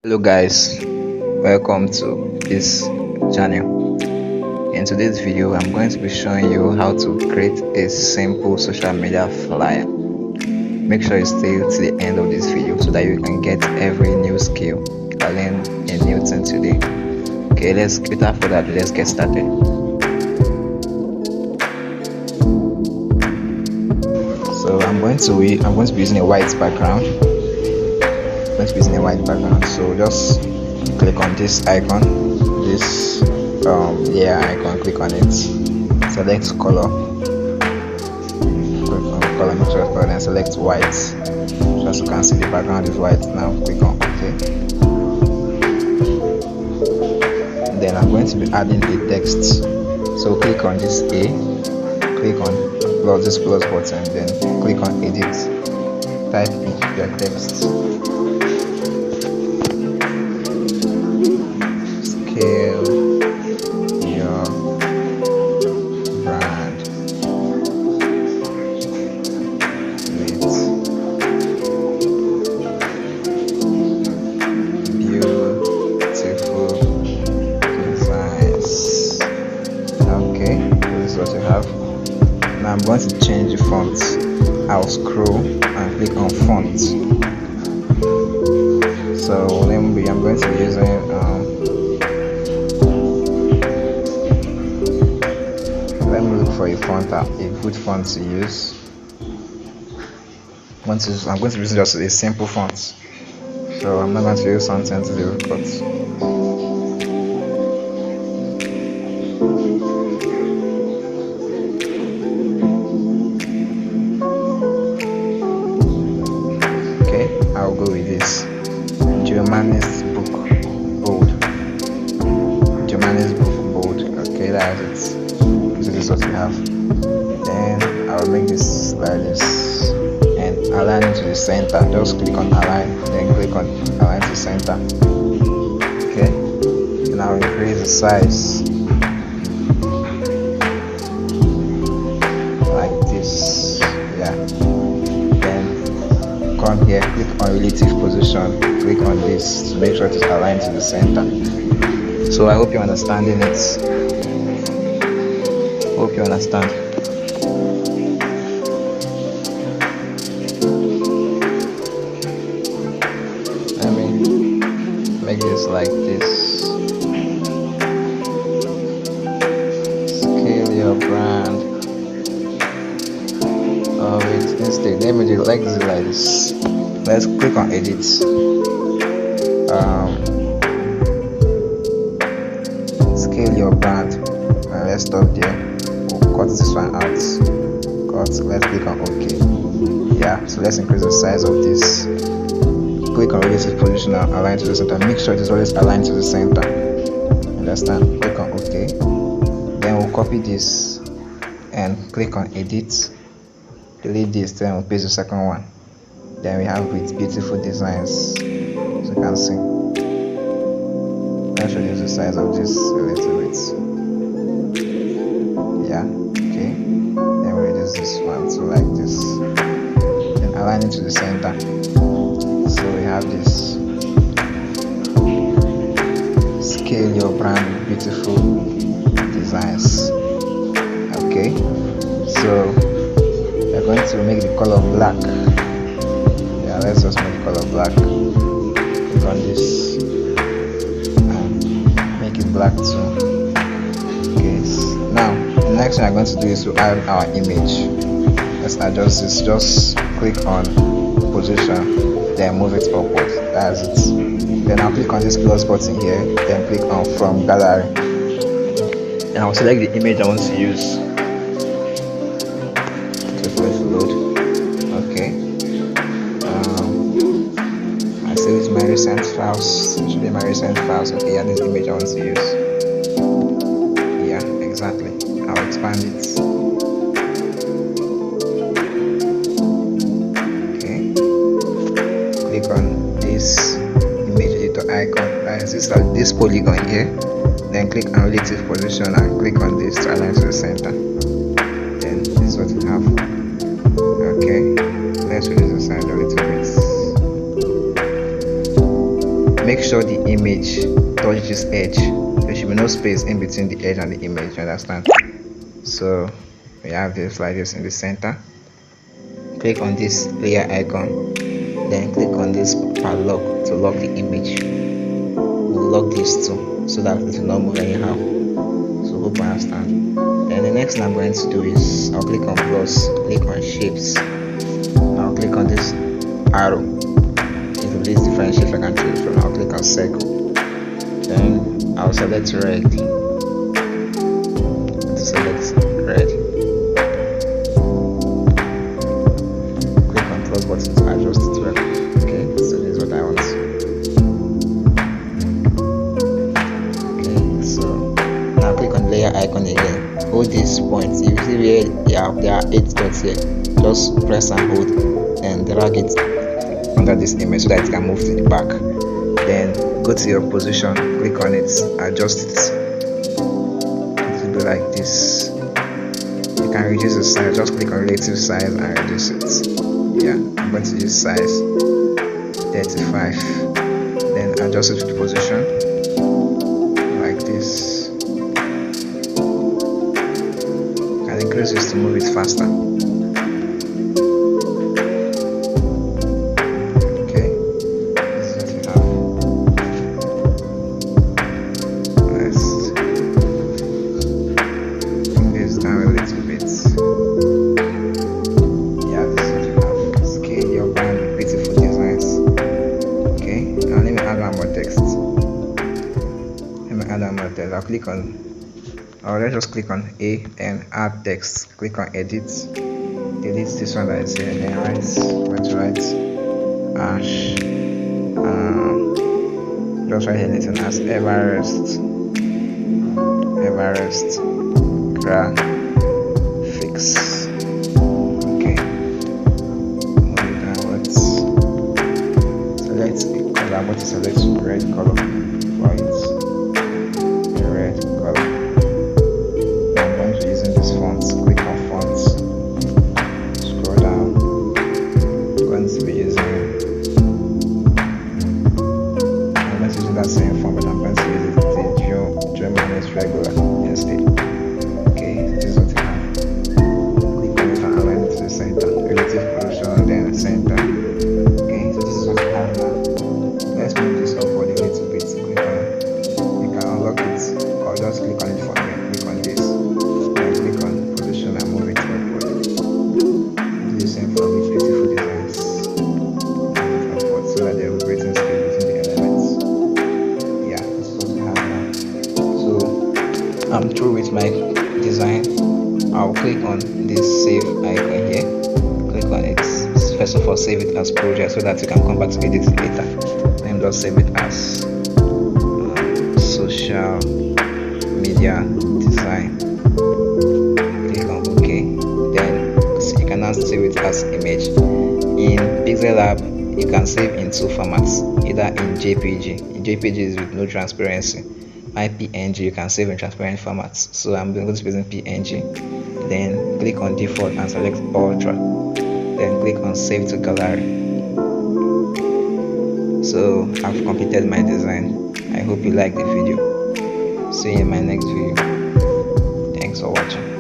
Hello guys, welcome to this channel. In today's video I'm going to be showing you how to create a simple social media flyer. Make sure you stay to the end of this video so that you can get every new skill I learned a new thing today. Okay, without further ado, let's get started. So I'm going to be using a white background. So just click on this icon, this layer icon, click on it, select color, click on color, make sure color, then select white. So as you can see, the background is white. Now click on OK. And then I'm going to be adding a text, so click on this A, click on this plus button, then click on edit, type in your text. Scale your brand with beautiful designs. Okay, this is what you have. Now I'm going to change the font. I'll scroll and click on font. So I'm going to be using let me look for a font, a good font to use. I'm going to use just a simple font, so I'm not going to use something to do, but okay, I'll go with this Germanis book bold. Okay, that's it. So this is what we have. Then I'll make this like this and align it to the center. Just click on align, then click on align to center. Okay, and I'll increase the size like this. Yeah, then come here, click on relative position, click on this to make sure it is aligned to the center. So I hope you're understanding it. Hope you understand. Let me make this like this. Scale your brand. Oh wait, instead let me do like this. Let's click on edit. Scale your brand. And let's stop there. Cut this one out. Let's click on OK. Yeah, so let's increase the size of this. Click on relative position and align to the center. Make sure it is always aligned to the center. Understand? Click on OK. Then we'll copy this and click on edit. Delete this, then we'll paste the second one. Then we have with beautiful designs. As you can see. Let's reduce the size of this a little bit. Yeah, okay. Then we reduce this one to like this. Then align it to the center. So we have this. Scale your brand with beautiful designs. Okay. So we're going to make the color black. Yeah, let's just make the color black. Click on this and make it black too. Okay. Now the next thing I'm going to do is to add our image. Let's adjust this. Just click on position, then move it upward. That's it. Then I'll click on this plus button here, then click on from gallery, and I'll select the image I want to use. Just wait to load. Okay. I select my recent files. It should be my recent files. Okay, yeah, this image I want to use. Yeah, exactly. I'll expand it. Okay. Click on this image editor icon. This polygon here. Then click on relative position and click on this to align to the center. Then this is what you have. Okay. Let's reduce the size a little bit. make sure the image touches this edge. There should be no space in between the edge and the image, you understand? So we have this like this in the center. Click on this layer icon, then click on this padlock to lock the image. We'll lock these two so that it will not move anyhow. So hope you understand. Then the next thing I'm going to do is I'll click on plus, click on shapes. I'll click on this arrow. Into these different shapes I can choose from. I'll click on circle. Then I'll select red. Select red. Click on plus button to adjust it well. Okay, so this is what I want. Okay, so now click on layer icon again. Hold these points. You see where there are 8 dots here. Just press and hold and drag it under this image so that it can move to the back. Then go to your position, click on it, adjust it. It will be like this. You can reduce the size, just click on relative size and reduce it. Yeah, I'm going to use size 35. Then adjust it to the position like this. You can increase this to move it faster. I'll click on, or let's just click on A and add text. Click on edit, delete this one that is here, then let's write ash, just write anything as Everest graphics. Okay, move it downwards. Select color. I'm going to select red color for it. Red color. I'm going to be using this font. Click on fonts. Scroll down. I'm going to be using. I'm going to use that same font, but I'm going to use the German regular instead. Okay, this is what you have. Click on it and align it to the center. Relative position, then center. Okay, so this is what you have now. Let's move this upward a little bit. Click on it. You can unlock it. Just click on it for me, click on this, then click on position and move it upward. Do the same for with beautiful designs. Upward so that there will be breathing space between the elements. Yeah, this is what we have now. So I'm through with my design. I'll click on this save icon here. Click on it. First of all, save it as project so that you can come back to edit it later. Then just save it as social media design. Click on OK. Then you can now save it as image. In Pixellab, you can save in 2 formats, either in JPG. In JPG is with no transparency. My PNG you can save in transparent formats. So I'm going to be using PNG. Then click on default and select ultra. Then click on save to gallery. So I've completed my design. I hope you like the video. See you in my next video. Thanks for watching.